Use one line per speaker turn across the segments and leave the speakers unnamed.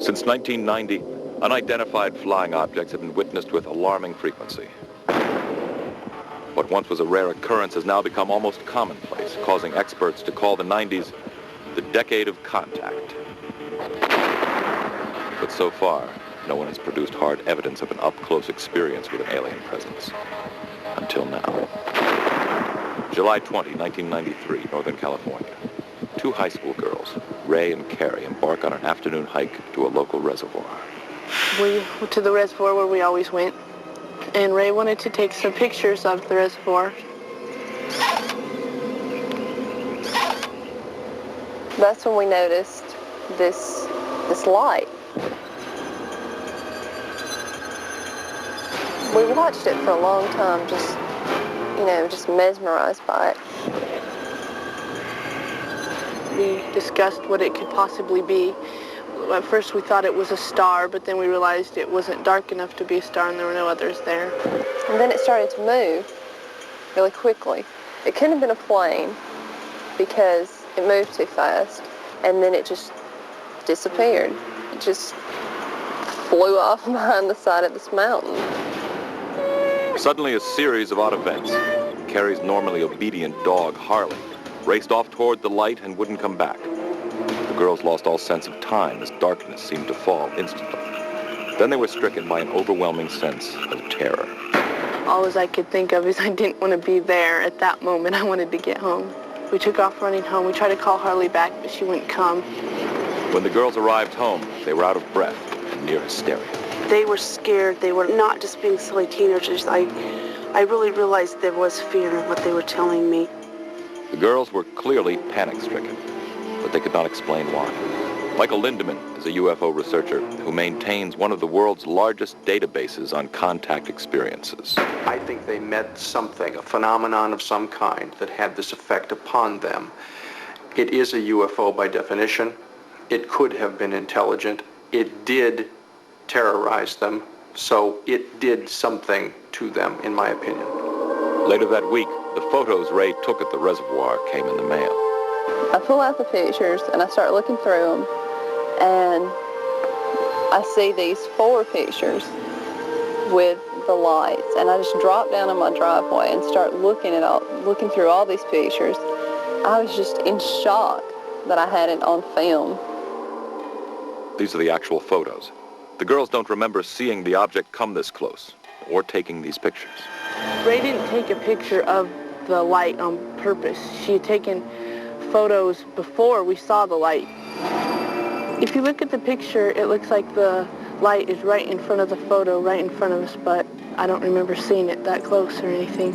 Since 1990, unidentified flying objects have been witnessed with alarming frequency. What once was a rare occurrence has now become almost commonplace, causing experts to call the 90s the decade of contact. But so far, no one has produced hard evidence of an up-close experience with an alien presence. Until now. July 20, 1993, Northern California. Two high school girls, Ray and Carrie, embark on an afternoon hike to a local reservoir.
We went to the reservoir where we always went, and Ray wanted to take some pictures of the reservoir.
That's when we noticed this light. We watched it for a long time, just mesmerized by it.
We discussed what it could possibly be. At first we thought it was a star, but then we realized it wasn't dark enough to be a star and there were no others there.
And then it started to move really quickly. It couldn't have been a plane because it moved too fast, and then it just disappeared. It just flew off behind the side of this mountain.
Suddenly, a series of odd events. Carrie's normally obedient dog, Harley, raced off toward the light and wouldn't come back. The girls lost all sense of time as darkness seemed to fall instantly. Then they were stricken by an overwhelming sense of terror.
All I could think of is I didn't want to be there at that moment. I wanted to get home. We took off running home. We tried to call Harley back, but she wouldn't come.
When the girls arrived home, they were out of breath and near hysteria.
They were scared. They were not just being silly teenagers. I really realized there was fear in what they were telling me.
The girls were clearly panic-stricken, but they could not explain why. Michael Lindemann is a UFO researcher who maintains one of the world's largest databases on contact experiences.
I think they met something, a phenomenon of some kind that had this effect upon them. It is a UFO by definition. It could have been intelligent. It did terrorize them, so it did something to them, in my opinion.
Later that week, the photos Ray took at the reservoir came in the mail.
I pull out the pictures and I start looking through them, and I see these 4 pictures with the lights, and I just drop down on my driveway and start looking through all these pictures. I was just in shock that I had it on film.
These are the actual photos. The girls don't remember seeing the object come this close or taking these pictures.
Ray didn't take a picture of the light on purpose. She had taken photos before we saw the light. If you look at the picture, it looks like the light is right in front of the photo, right in front of us, but I don't remember seeing it that close or anything.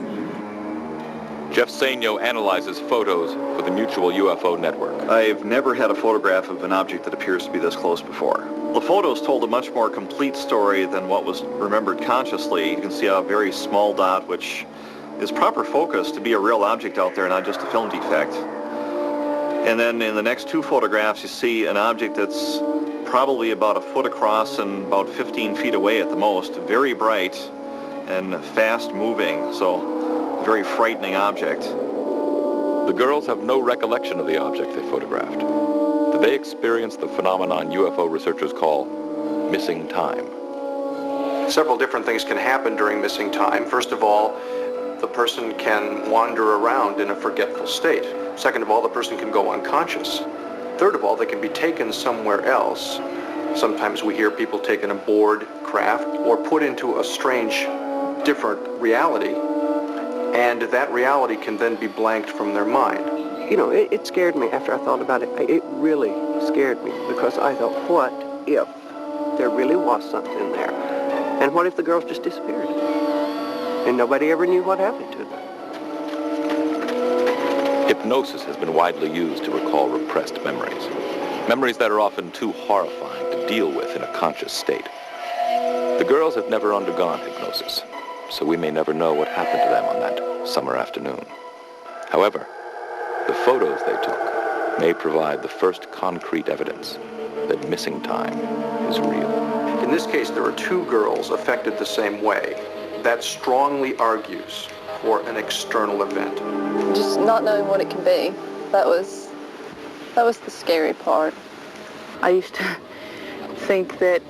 Jeff Sainio analyzes photos for the Mutual UFO Network.
I've never had a photograph of an object that appears to be this close before. The photos told a much more complete story than what was remembered consciously. You can see a very small dot, which is proper focus to be a real object out there, not just a film defect. And then in the next 2 photographs, you see an object that's probably about 1 foot across and about 15 feet away at the most. Very bright and fast moving, so a very frightening object.
The girls have no recollection of the object they photographed. Did they experience the phenomenon UFO researchers call missing time?
Several different things can happen during missing time. First of all, the person can wander around in a forgetful state. Second of all, the person can go unconscious. Third of all, they can be taken somewhere else. Sometimes we hear people taken aboard craft or put into a strange, different reality, and that reality can then be blanked from their mind.
You know, it scared me after I thought about it. It really scared me because I thought, what if there really was something there? And what if the girls just disappeared? And nobody ever knew what happened to them.
Hypnosis has been widely used to recall repressed memories. Memories that are often too horrifying to deal with in a conscious state. The girls have never undergone hypnosis, so we may never know what happened to them on that summer afternoon. However, the photos they took may provide the first concrete evidence that missing time is real.
In this case, there are 2 girls affected the same way. That strongly argues for an external event.
Just not knowing what it can be, that was the scary part.
I used to think that,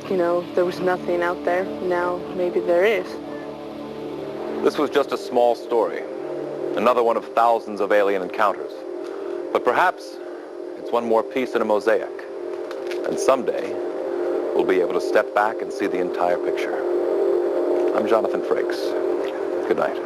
you know, there was nothing out there. Now maybe there is.
This was just a small story, another one of thousands of alien encounters. But perhaps it's one more piece in a mosaic. And someday, we'll be able to step back and see the entire picture. I'm Jonathan Frakes. Good night.